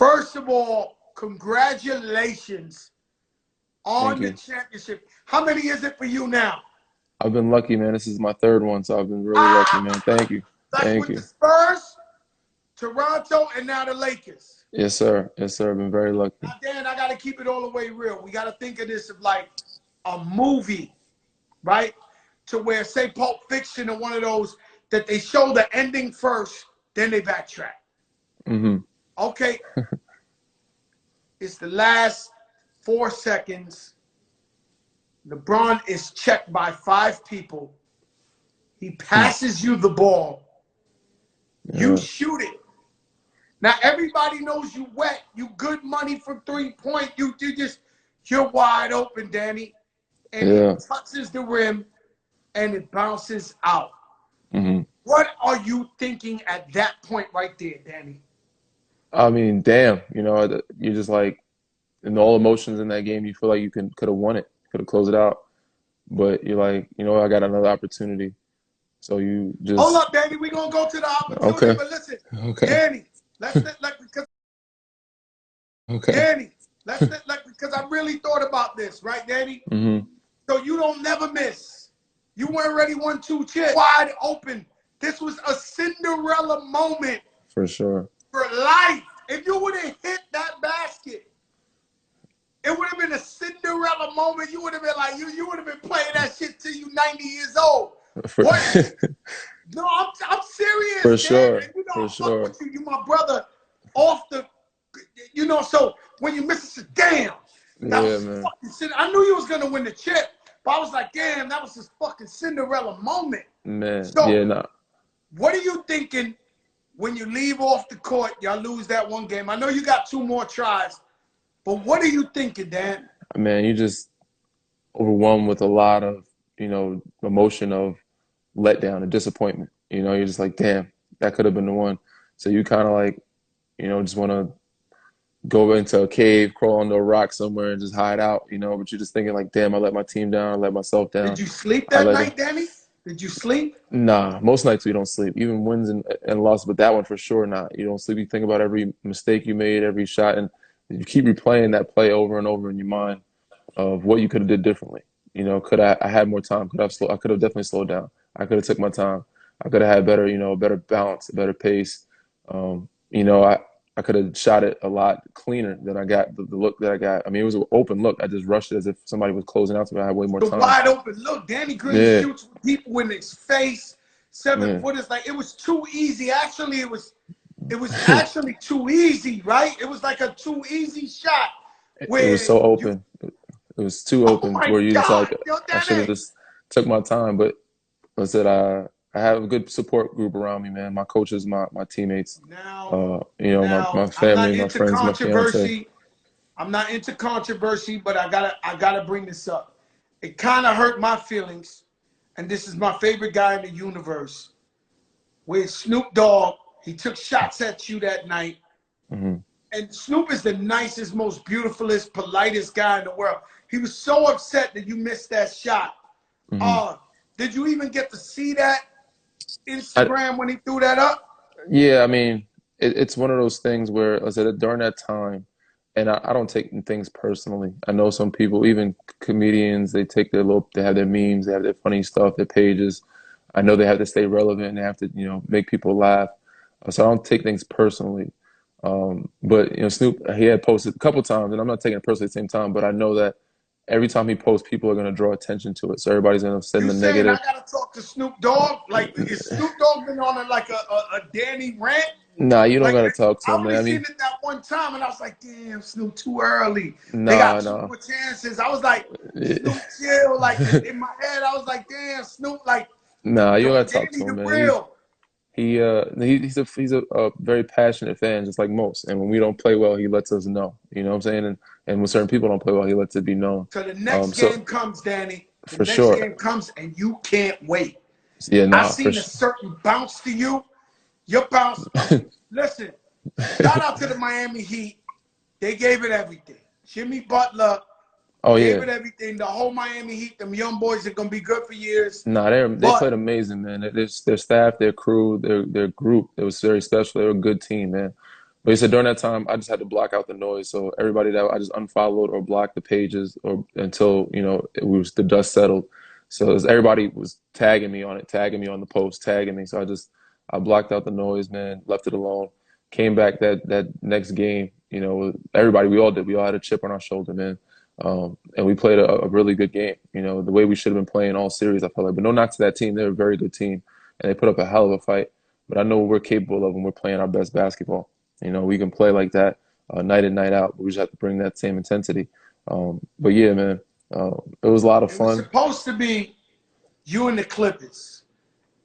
First of all, congratulations Thank on the you. championship. How many is it for you now? I've been lucky, man. This is my third one, so I've been really lucky, Ah, man. Thank you. like Thank with the you. Spurs, Toronto, and now the Lakers. Yes, sir. Yes, sir. I've been very lucky. Now, Dan, I got to keep it all the way real. We got to think of this of like a movie, right? To where, say, Pulp Fiction or one of those that they show the ending first, then they backtrack. Mm-hmm. Okay, it's the last 4 seconds. LeBron is checked by 5 people. He passes you the ball. You Yeah. shoot it. Now everybody knows you wet. You good money from 3-point. You're wide open, Danny. And Yeah. it touches the rim and it bounces out. Mm-hmm. What are you thinking at that point right there, Danny? I mean, damn, you're just like in all emotions in that game, you feel like you could have won it, could have closed it out. But you're like, I got another opportunity. So you Hold just up, Danny. We're gonna go to the opportunity, okay. but listen, Okay. Danny, because Okay. Danny, because I really thought about this, right, Danny? Mm-hmm. So you don't never miss. You weren't ready 1-2 chips. Wide open. This was a Cinderella moment For sure. for life. If you would have hit that basket, it would have been a Cinderella moment. You would have been like, you would have been playing that shit till you 90 years old. For, What? No, I'm serious, for man. sure. And For I fuck sure. with you. You my brother off the, so when you miss it, damn, that Yeah, was man. fucking I knew you was going to win the chip, but I was like, damn, that was this fucking Cinderella moment. Man. Yeah, So nah. what are you thinking when you leave off the court, y'all lose that one game? I know you got 2 more tries, but what are you thinking, Dan? Man, you just overwhelmed with a lot of, emotion of letdown and disappointment. You're just like, damn, that could have been the one. So you kind of like, just want to go into a cave, crawl under a rock somewhere and just hide out, but you're just thinking like, damn, I let my team down, I let myself Did down. you sleep I that let it. night, Danny? Did you sleep? Nah, most nights we don't sleep, even wins and losses, but that one for sure not. You don't sleep. You think about every mistake you made, every shot, and you keep replaying that play over and over in your mind of what you could have did differently. Could I had more time? I could have definitely slowed down. I could have took my time. I could have had better, better balance, a better pace. I could have shot it a lot cleaner than I got the look that I got. I mean, it was an open look. I just rushed it as if somebody was closing out to me. I had way more The time. wide open look. Danny Green Yeah, shoots people in his face. 7 yeah. footers. Like it was too easy. Actually, it was actually too easy, right? It was like a too easy shot It was where so you. open. It was too Oh open to my where you just God, like yo, I should have Danny. just took my time. But I said I have a good support group around me, man. My coaches, my teammates, Now, my now, I'm family, not my into friends, my fiance. controversy. I'm not into controversy, but I gotta bring this up. It kind of hurt my feelings, and this is my favorite guy in the universe. With Snoop Dogg, he took shots at you that night. Hmm. And Snoop is the nicest, most beautifulest, politest guy in the world. He was so upset that you missed that shot. Hmm. Uh, did you even get to see that I, Instagram when he threw that up? yeah, I mean, it's one of those things where I said during that time, and I don't take things personally. I know some people, even comedians, they have their memes, they have their funny stuff, their pages. I know they have to stay relevant and they have to, make people laugh. So I don't take things personally. But Snoop, he had posted a couple times, and I'm not taking it personally at the same time, but I know that every time he posts, people are going to draw attention to it. So everybody's going to send You the saying I negative. gotta talk to Snoop Dogg? Like, is Snoop Dogg been on a Danny rant? Nah, you don't Like, got to talk to I him, man. only I seen mean, it that one time, and I was like, damn, Snoop, too early. They got nah, two nah. more chances. I was like, Snoop, chill. Like, in my head, I was like, damn, Snoop, like, Nah, you yo, don't got to talk Danny to him, the man. real. He's a very passionate fan, just like most. And when we don't play well, he lets us know. You know what I'm saying? And when certain people don't play well, he lets it be known. So the next So game comes, Danny. The for next sure, game comes, and you can't wait. yeah, I nah, for seen a sure. certain bounce to you. Your bounce. Listen, shout out to the Miami Heat. They gave it everything. Jimmy Butler Oh gave yeah, it everything. The whole Miami Heat, them young boys are gonna be good for years. nah, they But played amazing, man. Their staff, their crew, their group, it was very special. They were a good team, man. But he said during that time, I just had to block out the noise. So everybody that I just unfollowed or blocked the pages or until, the dust settled. So as everybody was tagging me on it, tagging me on the post, tagging me. So I blocked out the noise, man, left it alone. Came back that next game, everybody, we all did. We all had a chip on our shoulder, man. And we played a really good game, the way we should have been playing all series, I felt like. But no knock to that team. They're a very good team and they put up a hell of a fight. But I know what we're capable of when we're playing our best basketball. We can play like that night in, night out. But we just have to bring that same intensity. But yeah, man, it was a lot of It was fun. supposed to be you and the Clippers,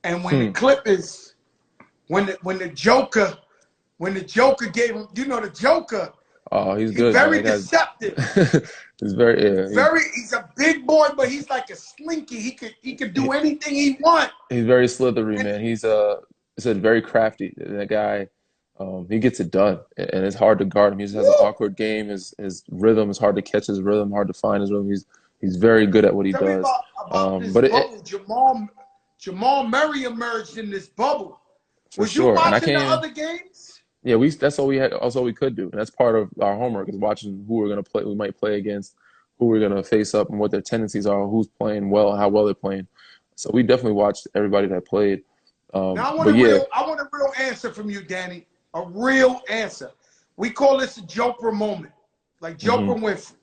and when the Hmm. Clippers, when the Joker gave him, the Joker, Oh, he's he's good, man. very That deceptive. guy's he's very yeah. He's a big boy, but he's like a slinky. He could do anything he want. He's very slithery, And man. He's very crafty. And that guy, he gets it done, and it's hard to guard him. He just has an woo, awkward game. His rhythm is hard to catch. His rhythm hard to find his rhythm. He's very good at what he tell me does. about this But bubble. Jamal Murray emerged in this bubble. for Was you sure, and I watching the can't. other games? Yeah, that's all we had. That's all we could do, and that's part of our homework is watching who we're gonna play. We might play against, who we're gonna face up, and what their tendencies are, who's playing well, how well they're playing. So we definitely watched everybody that played. Now But yeah, I want a real answer from you, Danny. A real answer. We call this a Joker moment, like Joker hmm Winfrey.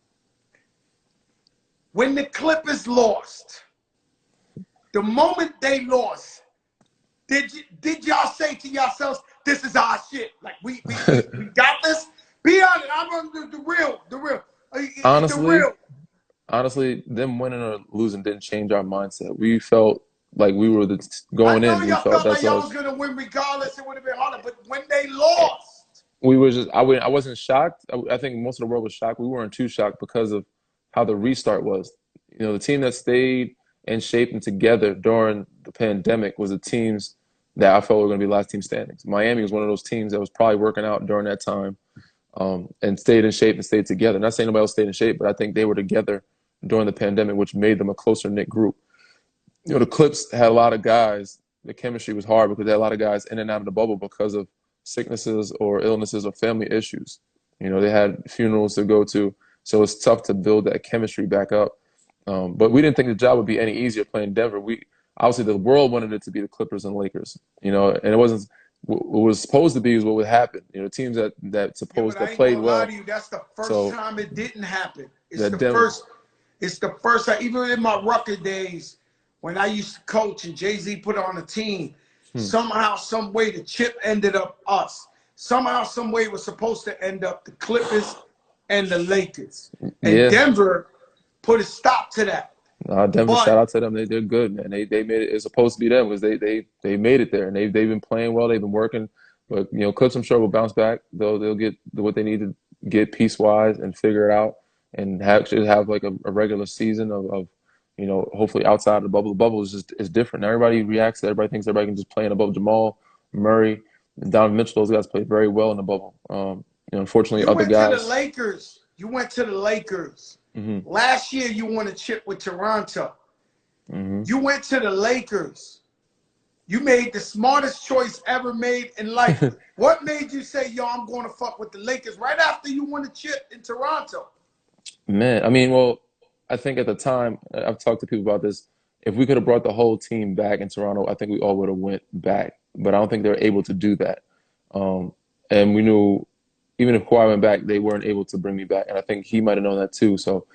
When the Clippers lost, the moment they lost, did y'all say to yourselves, "This is our shit"? Like we got this. Be honest. I'm the real, the honestly, real. honestly, them winning or losing didn't change our mindset. We felt like we were I going know in. We y'all felt felt that's like y'all us. was gonna win regardless. It would have been harder. But when they lost, We were just. I wasn't shocked. I think most of the world was shocked. We weren't too shocked because of how the restart was. The team that stayed in shape and together during the pandemic was the teams that I felt were going to be last team standings. Miami was one of those teams that was probably working out during that time, and stayed in shape and stayed together. Not saying nobody else stayed in shape, but I think they were together during the pandemic, which made them a closer knit group. The Clips had a lot of guys. The chemistry was hard because they had a lot of guys in and out of the bubble because of sicknesses or illnesses or family issues. They had funerals to go to, so it's tough to build that chemistry back up. But we didn't think the job would be any easier playing Denver. We obviously the world wanted it to be the Clippers and Lakers, and it wasn't what was supposed to be is what would happen. Teams yeah, but I that ain't played gonna lie to well. you. That's the first So time it didn't happen. that Denver, It's the first time. Even in my Rucker days, when I used to coach and Jay-Z put on a team, hmm, somehow, some way, the chip ended up us. Somehow, some way, it was supposed to end up the Clippers and the Lakers. And yeah. Denver put a stop to that. Denver, But shout out to them. They're good, man. They made it. It's supposed to be them because they made it there and they've been playing well. They've been working, but Clips I'm sure will bounce back. They'll get what they need to get piece wise and figure it out and should have like a regular season of hopefully outside the bubble. The bubble is different. Everybody reacts. Everybody thinks everybody can just play in above Jamal Murray and Donovan Mitchell. Those guys played very well in the bubble. Unfortunately, you other went to the guys. Lakers. You went to the Lakers. Hmm Last year, you won a chip with Toronto. hmm You went to the Lakers. You made the smartest choice ever made in life. What made you say, "Yo, I'm going to fuck with the Lakers" right after you won a chip in Toronto? Man, I mean, well, I think at the time, I've talked to people about this. If we could have brought the whole team back in Toronto, I think we all would have went back. But I don't think they were able to do that. Um, and we knew even if Kawhi went back, they weren't able to bring me back. And I think he might have known that too. So,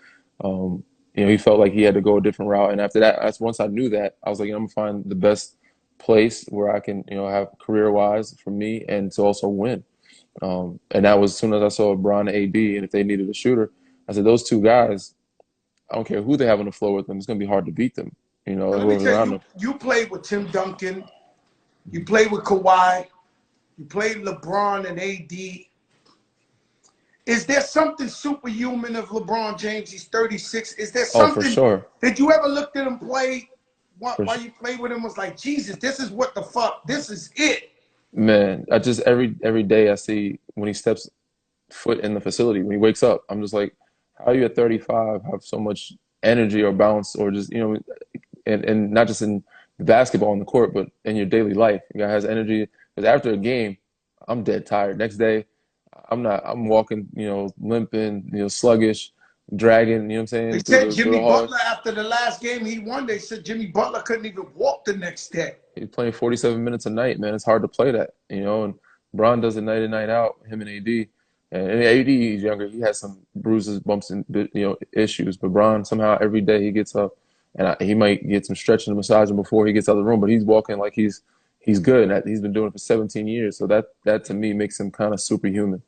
he felt like he had to go a different route. And after that, that's once I knew that, I was like, I'm gonna find the best place where I can, have career wise for me and to also win. And that was as soon as I saw LeBron and AD, and if they needed a shooter, I said those two guys. I don't care who they have on the floor with them. It's going to be hard to beat them. Now, let me Whoever's tell around you, them. you played with Tim Duncan. You played with Kawhi. You played LeBron and AD. Is there something superhuman of LeBron James? He's 36. Is there Oh, for something? sure. Did you ever look at him play For while you played with him? Was like, Jesus, this is what the fuck. This is it. man, I just every day I see when he steps foot in the facility when he wakes up, I'm just like, how are you at 35 have so much energy or bounce or just and not just in basketball on the court, but in your daily life. You guy has energy because after a game, I'm dead tired. Next day, I'm not. I'm walking, limping, sluggish, dragging. You know what I'm They saying said through the Jimmy halls. Butler after the last game he won. They said Jimmy Butler couldn't even walk the next day. He's playing 47 minutes a night, man. It's hard to play that. And Bron does it night in, night out, him and AD. And AD, he's younger. He has some bruises, bumps, and issues. But Bron, somehow every day he gets up, and he might get some stretching and massaging before he gets out of the room. But he's walking like he's good. And he's been doing it for 17 years. So that to me makes him kind of superhuman.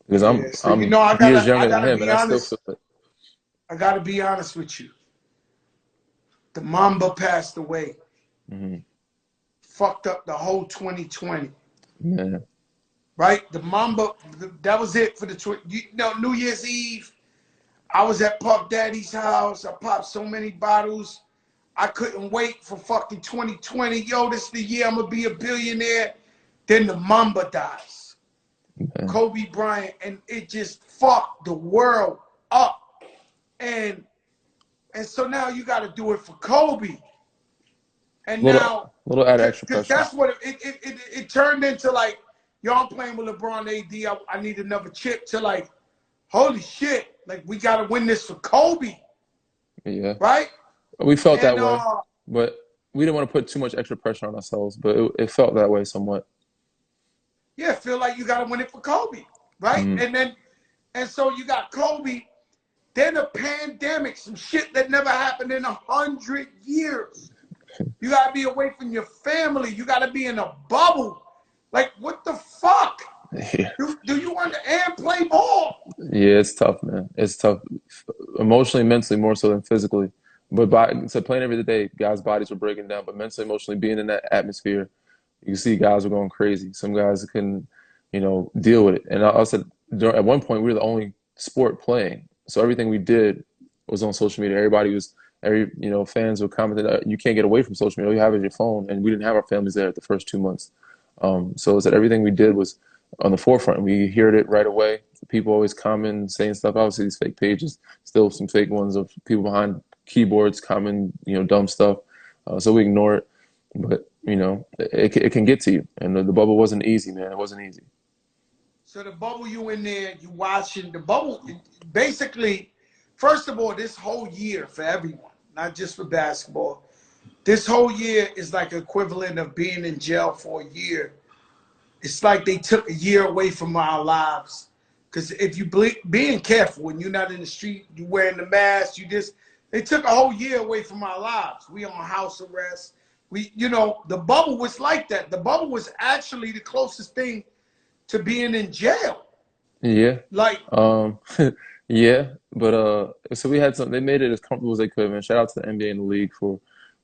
Because Yeah. So I'm I years gotta younger than him, be and I still honest. feel it. I gotta be honest with you. The Mamba passed away. Hmm. Fucked up the whole 2020. Man, Right? The Mamba. That was it for the New Year's Eve. I was at Puff Daddy's house. I popped so many bottles. I couldn't wait for fucking 2020. Yo, this is the year I'm gonna be a billionaire. Then the Mamba dies. man. Kobe Bryant, and it just fucked the world up. And so now you got to do it for Kobe. And now, Little added extra because pressure. that's what it turned into, like, yo, I'm playing with LeBron AD. I need another chip, to like, holy shit, like, we got to win this for Kobe, Yeah, right? we felt And that way, but we didn't want to put too much extra pressure on ourselves. But it felt that way somewhat. yeah, feel like you got to win it for Kobe, right? Mm. And so you got Kobe, then a pandemic, some shit that never happened in 100 years. You got to be away from your family. You got to be in a bubble. Like, what the fuck? Yeah. Do you want to and play ball? Yeah, it's tough, man. It's tough, emotionally, mentally, more so than physically. But so playing every day, guys' bodies were breaking down. But mentally, emotionally, being in that atmosphere, you see guys were going crazy. Some guys couldn't, deal with it. And I said, at one point, we were the only sport playing, so everything we did was on social media. Fans were commenting, "You can't get away from social media. All you have is your phone." And we didn't have our families there at the first 2 months. So it's that everything we did was on the forefront. We heard it right away. People always comment, saying stuff. Obviously, these fake pages, still some fake ones of people behind keyboards commenting, dumb stuff. So we ignore it. But it can get to you. And the bubble wasn't easy, man. It wasn't easy. So the bubble, you in there, you watching the bubble. Basically, first of all, this whole year for everyone, not just for basketball, this whole year is like equivalent of being in jail for a year. It's like they took a year away from our lives. Because if you being careful when you're not in the street, you wearing the mask, they took a whole year away from our lives. We on house arrest. The bubble was like that. The bubble was actually the closest thing to being in jail. Yeah. Like, Yeah. But so we had some. They made it as comfortable as they could, man. Shout out to the NBA and the league for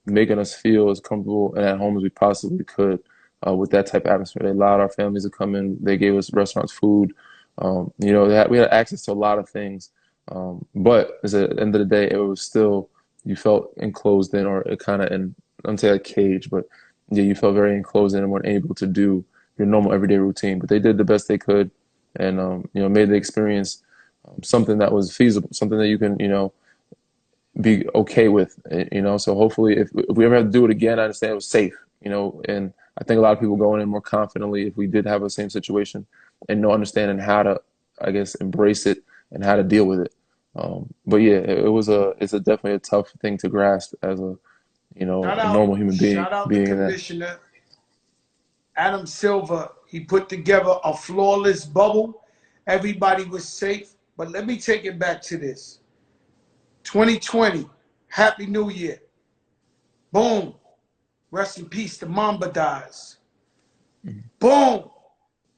making us feel as comfortable and at home as we possibly could with that type of atmosphere. They allowed our families to come in. They gave us restaurants, food. We had access to a lot of things. But at the end of the day, it was still, you felt enclosed in, or it kind of in, I don't say a cage, but yeah, you felt very enclosed in and weren't able to do your normal everyday routine. But they did the best they could, and made the experience something that was feasible, something that you can be okay with. So hopefully, if we ever have to do it again, I understand it was safe. And I think a lot of people going in more confidently if we did have the same situation, and no understanding how to, I guess, embrace it and how to deal with it. But yeah, it's definitely a tough thing to grasp as a normal human being shout out the being in that. commissioner, Adam Silver. He put together a flawless bubble. Everybody was safe. But let me take it back to this. 2020, Happy New Year. Boom. Rest in peace, the Mamba dies. Boom.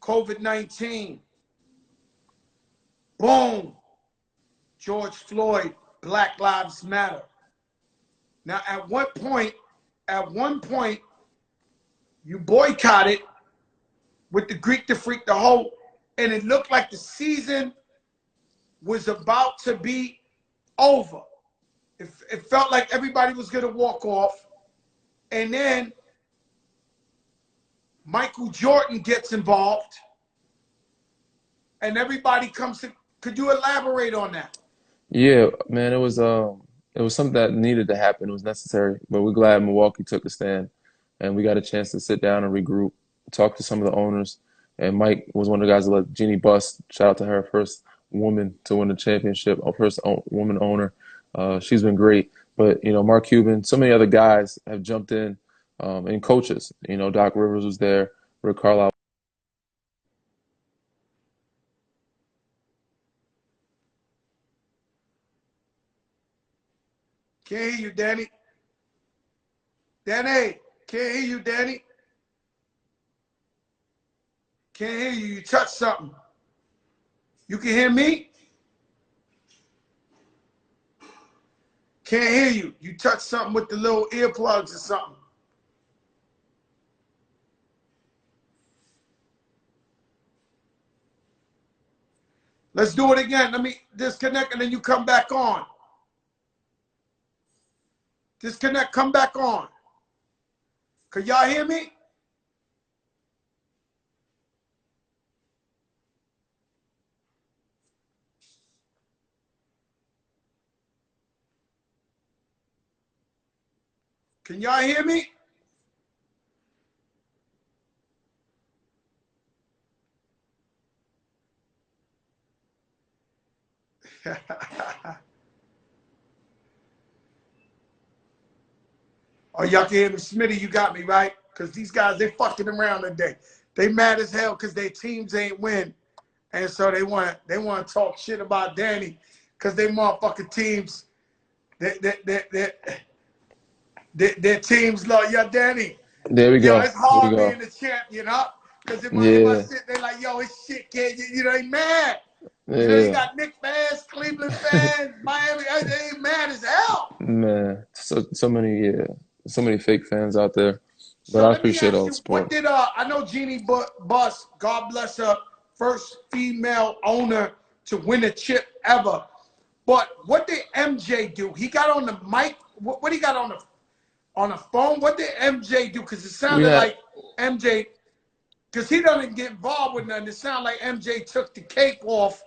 COVID-19. Boom. George Floyd, Black Lives Matter. Now, at one point, you boycotted with the Greek to Freak the whole, and it looked like the season was about to be over. It felt like everybody was going to walk off. And then Michael Jordan gets involved. And everybody comes to, could you elaborate on that? Yeah, man, it was something that needed to happen. It was necessary, but we're glad Milwaukee took a stand, and we got a chance to sit down and regroup, talk to some of the owners, And Mike was one of the guys that let Jeannie Buss, shout out to her, first woman to win the championship, our first woman owner. She's been great. But, Mark Cuban, so many other guys have jumped in, and coaches. Doc Rivers was there, Rick Carlisle. Can't hear you, Danny. Danny, can't hear you, Danny. Can't hear you. You touched something. You can hear me? Can't hear you. You touched something with the little earplugs or something. Let's do it again. Let me disconnect and then you come back on. Disconnect, come back on. Can y'all hear me? Can y'all hear me? Oh, y'all can hear me. Smitty, you got me, right? Because these guys, they fucking around today. They mad as hell because their teams ain't win. And so they want to talk shit about Danny because they motherfucking teams, their teams love, yo, Danny. There we Yo, go. it's There we hard go. being the champion, huh? Because if I Yeah. sit there like, yo, it's shit, kid, they mad. You Yeah. got Knicks fans, Cleveland fans, Miami, they mad as hell. Man. So many fake fans out there. But So I let me appreciate ask all the you, what support. did I know Jeannie Buss, God bless her, first female owner to win a chip ever. But what did MJ do? He got on the mic. What he got on the phone? What did MJ do? Because it We sounded had like MJ, because he doesn't get involved with nothing. It sounded like MJ took the cape off,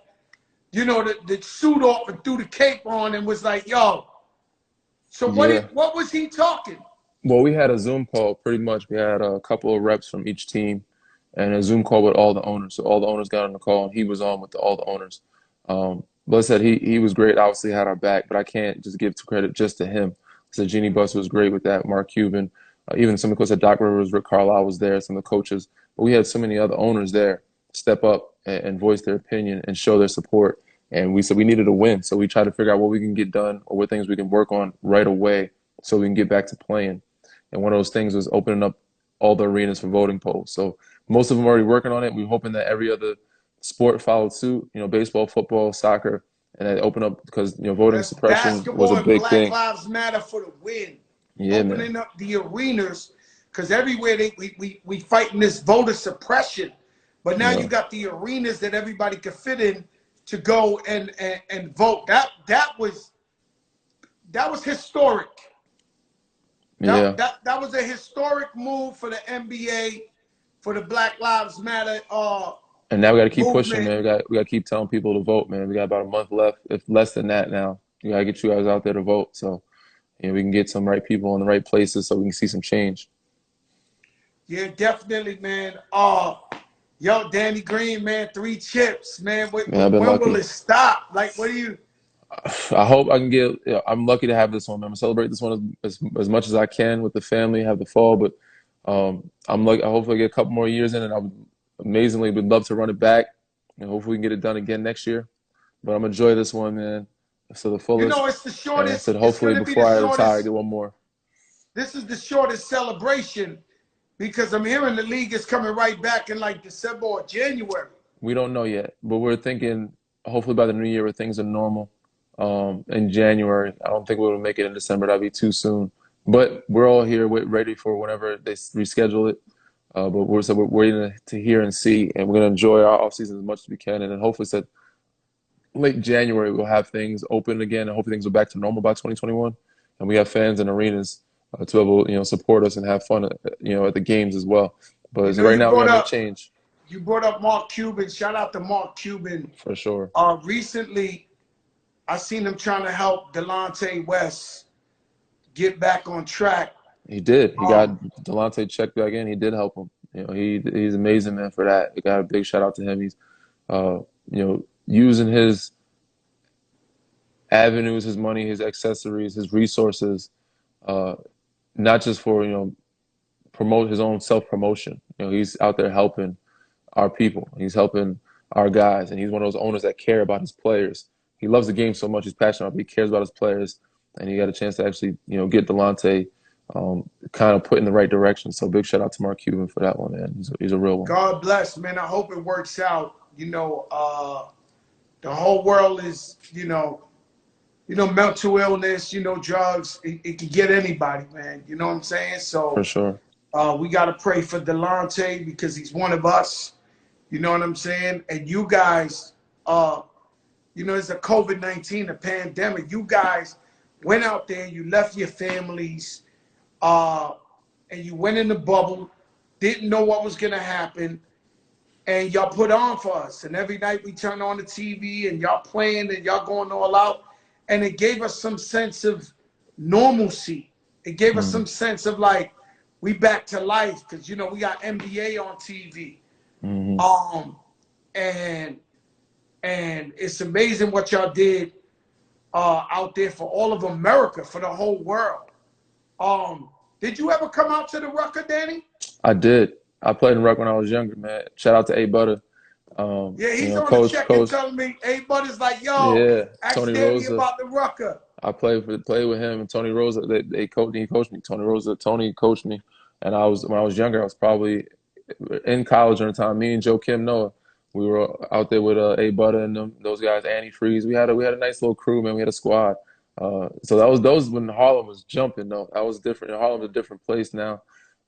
the suit off and threw the cape on and was like, yo. So yeah. what was he talking? Well, we had a Zoom call pretty much. We had a couple of reps from each team and a Zoom call with all the owners. So all the owners got on the call and he was on with all the owners. But I said he was great, obviously had our back, but I can't just give credit just to him. So Jeannie Buss was great with that, Mark Cuban, even some of the coaches at Doc Rivers, Rick Carlisle was there, some of the coaches. But we had so many other owners there step up and voice their opinion and show their support. And we said we needed a win. So we tried to figure out what we can get done or what things we can work on right away so we can get back to playing. And one of those things was opening up all the arenas for voting polls. So most of them are already working on it. We're hoping that every other sport followed suit, baseball, football, soccer, and they open up because, voting That's suppression was basketball a and big Black thing. Lives Matter for the win. Yeah, man. Opening up the arenas, because everywhere we fighting this voter suppression. But now you Yeah. got the arenas that everybody could fit in to go and vote. That was historic. Yeah. That was a historic move for the NBA, for the Black Lives Matter And now we got to keep pushing, movement. man. We got to keep telling people to vote, man. We got about a month left, if less than that now. We got to get you guys out there to vote. So, we can get some right people in the right places so we can see some change. Yeah, definitely, man. Yo, Danny Green, man, 3 chips, man. Man, I've been When will lucky. it stop? Like, what do you? I hope I can get. I'm lucky to have this one. I'm gonna celebrate this one as much as I can with the family, have the fall. But I'm like, I hopefully get a couple more years in, and I would amazingly would love to run it back, and hopefully we can get it done again next year. But I'm gonna enjoy this one, man, to the fullest. It's the And I shortest. said, It's hopefully gonna be the before I retire, I shortest. get one more. This is the shortest celebration because I'm hearing the league is coming right back in like December or January. We don't know yet, but we're thinking hopefully by the new year where things are normal. In January, I don't think we'll make it in December. That'd be too soon. But we're all here, ready for whenever they reschedule it. But we're waiting to hear and see, and we're gonna enjoy our off season as much as we can, and then hopefully, said late January we'll have things open again, and hopefully things are back to normal by 2021, and we have fans in arenas to be able, support us and have fun, at the games as well. But You as of know, right now, we gotta make change you brought up Mark Cuban. Shout out to Mark Cuban. for sure. Recently, I seen him trying to help Delonte West get back on track. He did. He got Um, Delonte checked back in. He did help him. You know, he's amazing, man, for that. I got a big shout out to him. He's using his avenues, his money, his accessories, his resources, uh, not just for, promote his own self promotion. He's out there helping our people. He's helping our guys, and he's one of those owners that care about his players. He loves the game so much. He's passionate about it. He cares about his players, and he got a chance to actually, get Delonte kind of put in the right direction. So big shout out to Mark Cuban for that one, man. He's a real one. God bless, man. I hope it works out. The whole world is, mental illness, drugs. It can get anybody, man. You know what I'm saying? For So sure. we got to pray for Delonte because he's one of us. You know what I'm saying? And you guys, it's a COVID-19, a pandemic. You guys went out there, you left your families, and you went in the bubble, didn't know what was going to happen, and y'all put on for us. And every night we turn on the TV, and y'all playing, and y'all going all out. And it gave us some sense of normalcy. It gave us some sense of, like, we back to life because, we got NBA on TV. And it's amazing what y'all did out there for all of America, for the whole world. Did you ever come out to the Rucker, Danny? I did. I played in Ruck when I was younger, man. Shout out to A Butter. Yeah, he's on Coach, the check Coach. and telling me, hey, Butter's like, yo, Yeah, ask Tony Danny Rosa. about the Rucker. I played with him and Tony Rosa. He coached me. Tony coached me, and when I was younger, I was probably in college during the time. Me and Joe Kim Noah, we were out there with A Butter and those guys, Annie Freeze. We had a nice little crew, man. We had a squad. So those when Harlem was jumping though. That was different. Harlem's a different place now,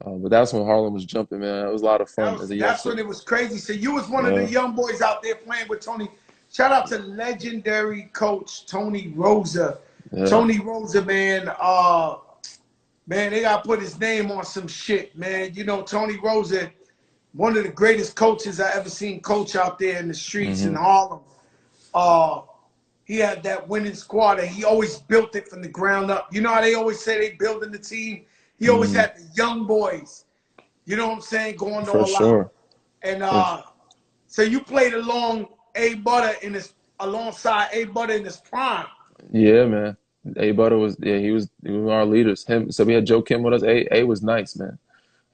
but that's when Harlem was jumping, man. It was a lot of fun as a That's youngster. when it was crazy. So you was one of the Yeah. young boys out there playing with Tony. Shout out to legendary coach Tony Rosa. Yeah. Tony Rosa, man. Man, they gotta put his name on some shit, man. Tony Rosa, one of the greatest coaches I ever seen coach out there in the streets in Harlem. He had that winning squad, and he always built it from the ground up. You know how they always say they building the team? He always had the young boys, you know what I'm saying, going For all sure. out. And so you played alongside A Butter in his prime. Yeah, man. A Butter he was one of our leaders. So we had Joe Kim with us. A was nice, man.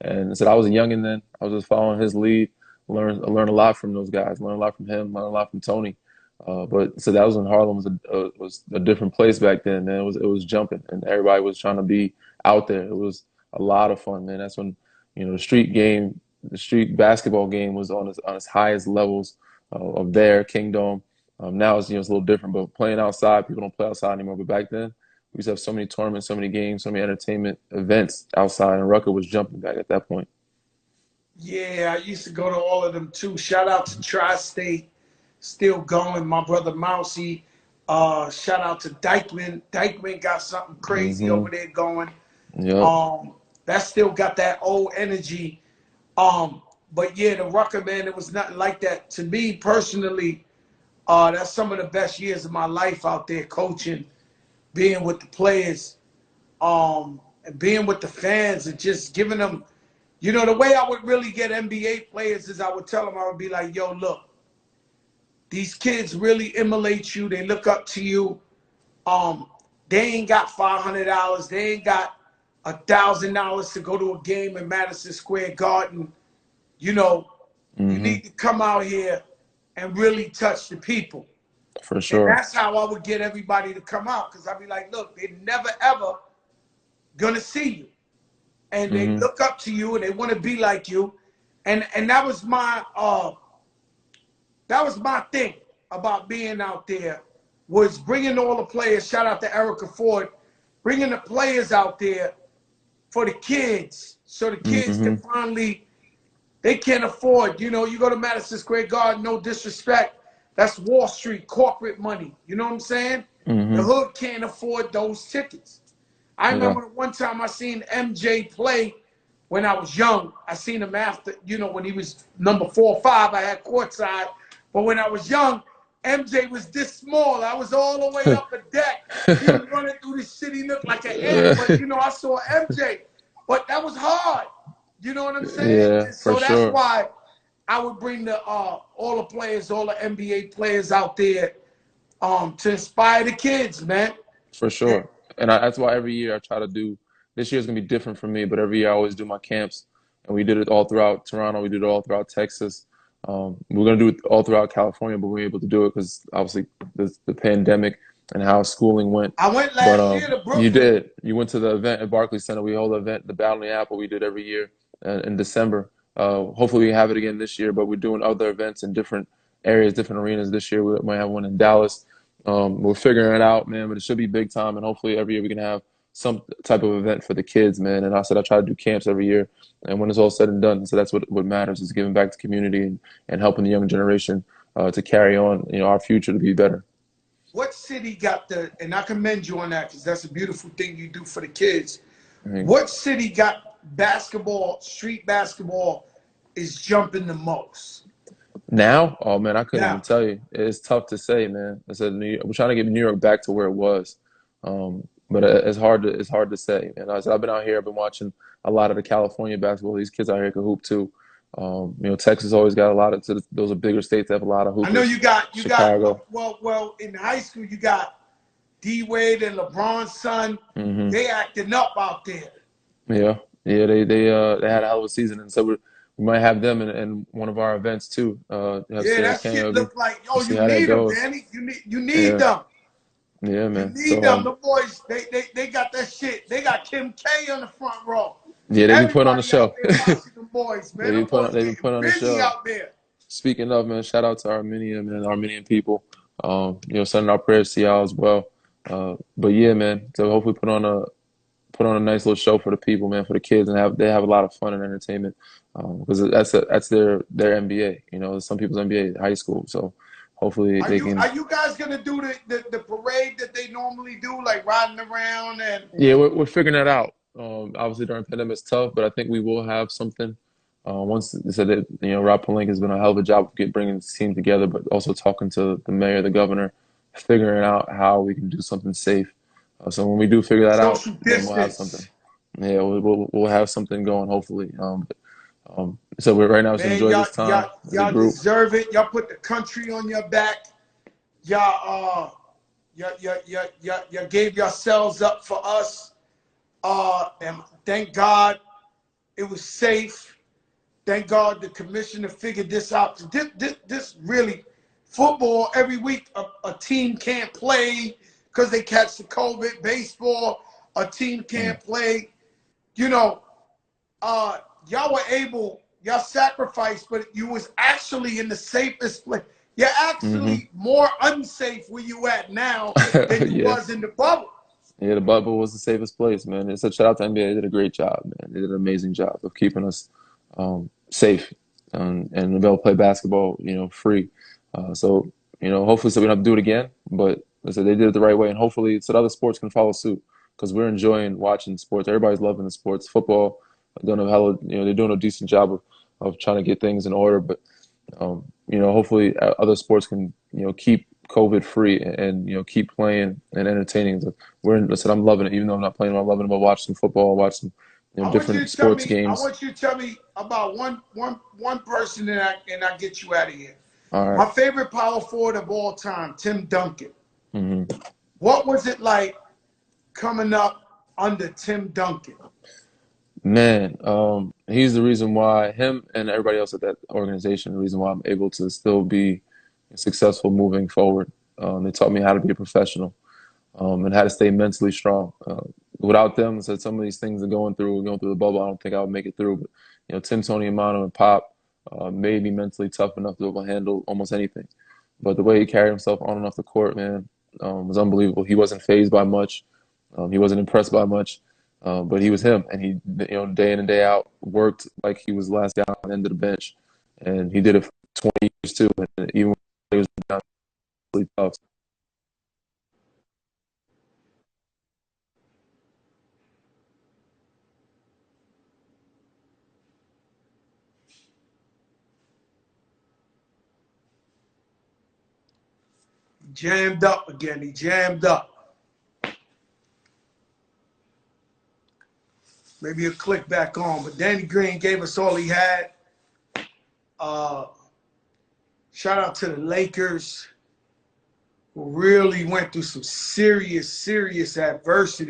And I was a youngin' then. I was just following his lead. Learned a lot from those guys. Learned a lot from him. Learned a lot from Tony. But so that was when Harlem was a different place back then. Man, it was jumping, and everybody was trying to be out there. It was a lot of fun, man. That's when the street basketball game was on its highest levels of their kingdom. Now it's it's a little different, but playing outside, people don't play outside anymore. But back then, we used to have so many tournaments, so many games, so many entertainment events outside, and Rucker was jumping back at that point. Yeah, I used to go to all of them too. Shout out to Tri-State, still going. My brother Mousy. Shout out to Dykeman. Dykeman got something crazy over there going. Yeah. That still got that old energy. But yeah, the Rucker, man, it was nothing like that. To me personally, that's some of the best years of my life out there coaching, being with the players, and being with the fans and just giving them, the way I would really get NBA players is I would tell them, I would be like, yo, look, these kids really emulate you. They look up to you. They ain't got $500. They ain't got $1,000 to go to a game in Madison Square Garden. You need to come out here and really touch the people. For sure. And that's how I would get everybody to come out, because I'd be like, look, they're never, ever going to see you. And they look up to you and they want to be like you. And that was my thing about being out there, was bringing all the players. Shout out to Erica Ford, bringing the players out there for the kids, so the kids can finally, they can't afford, you go to Madison Square Garden, no disrespect, that's Wall Street corporate money. You know what I'm saying? The hood can't afford those tickets. I remember one time I seen MJ play when I was young. I seen him after, when he was number 4 or 5, I had courtside. But when I was young, MJ was this small. I was all the way up the deck. He was running through the shit. He looked like an ant. But, I saw MJ. But that was hard. You know what I'm saying? Yeah, And for so that's sure. why I would bring the all the players, all the NBA players out there to inspire the kids, man. For And sure. And that's why every year I try to do, this year's gonna be different for me, but every year I always do my camps. And we did it all throughout Toronto, we did it all throughout Texas. We're gonna do it all throughout California, but we were able to do it because obviously the pandemic and how schooling went. I went But last year to you Brooklyn. did. You went to the event at Barclays Center. We hold the event, the Battle of the Apple. We did every year in December. Hopefully we have it again this year. But we're doing other events in different areas, different arenas this year. We might have one in Dallas. We're figuring it out, man. But it should be big time. And hopefully every year we can have some type of event for the kids, man. And I said I try to do camps every year. And when it's all said and done, so that's what matters is giving back to the community and helping the young generation to carry on, our future to be better. What city got the, and I commend you on that because that's a beautiful thing you do for the kids. I mean, What city got basketball, street basketball is jumping the most? now, oh man, I couldn't even Now, tell you. It's tough to say, man. I said we're trying to get New York back to where it was, but it's hard to say. And I said I've been out here, I've been watching a lot of the California basketball. These kids out here can hoop too. Texas always got a lot of. Those are bigger states that have a lot of I know hoopers. you got Chicago. well in high school you got D Wade and LeBron's son. Hmm. They acting up out there. Yeah, yeah. They had a hell of a season, and so we might have them in one of our events too. Have Yeah, Sarah that Kane. shit look like, We'll oh, see you how that need them, goes. Danny. You need Yeah, them. yeah, You man. need So them. The boys, they got that shit. They got Kim K on the front row. yeah, they be put on the Everybody out show. there watching them boys, man. Them boys They've been getting put on the busy show. out there. Speaking of, man, shout out to Armenian, man, Armenian people. Sending our prayers to y'all as well. But yeah, man. So hopefully put on a nice little show for the people, man, for the kids, and they have a lot of fun and entertainment. Because that's their NBA. Some people's NBA high school. So hopefully Are they you can. are you guys gonna do the parade that they normally do, like riding around and? Yeah, we're figuring that out. Obviously during pandemic it's tough, but I think we will have something. Once they said that, Rob Pelinka has been a hell of a job of bringing this team together, but also talking to the mayor, the governor, figuring out how we can do something safe. So when we do figure that out, Social then we'll have something. distance. Yeah, we'll have something going hopefully. So we're right now just Man, enjoy y'all, this time y'all, as a y'all group. deserve it. Y'all put the country on your back. Y'all gave yourselves up for us. And thank God it was safe. Thank God the commissioner figured this out. This really, football every week a team can't play because they catch the COVID. Baseball, a team Mm. can't play. You know, y'all were able, y'all sacrificed, but you was actually in the safest place. You're Hmm. actually more unsafe where you at now than you Yeah. was in the bubble. Yeah, the bubble was the safest place, man. It's a shout out to NBA. They did a great job, man. They did an amazing job of keeping us safe and be able to play basketball, free. Hopefully, so we don't have to do it again. But I said they did it the right way, and hopefully, so that other sports can follow suit because we're enjoying watching sports. Everybody's loving the sports. Football, doing a hell of, they're doing a decent job of trying to get things in order. But hopefully other sports can, keep COVID free and keep playing and entertaining. So listen, I'm loving it, even though I'm not playing. I'm loving it. But watch some football, watch some, different sports I games. want you to tell me about one person and I get you out of here. All right. My favorite power forward of all time, Tim Duncan. Mm-hmm. What was it like coming up under Tim Duncan? Man, he's the reason why him and everybody else at that organization, the reason why I'm able to still be successful moving forward. They taught me how to be a professional. And how to stay mentally strong. Without them, so some of these things are going through the bubble, I don't think I would make it through. But Tim, Tony, and Mano, and Pop made me mentally tough enough to be able to handle almost anything. But the way he carried himself on and off the court, man, was unbelievable. He wasn't fazed by much. He wasn't impressed by much. But he was him, and he, day in and day out, worked like he was the last guy on the end of the bench, and he did it for 20 years too. And even when he was down, really tough. Jammed up again. He jammed up. Maybe he'll click back on. But Danny Green gave us all he had. Shout out to the Lakers, who really went through some serious adversity.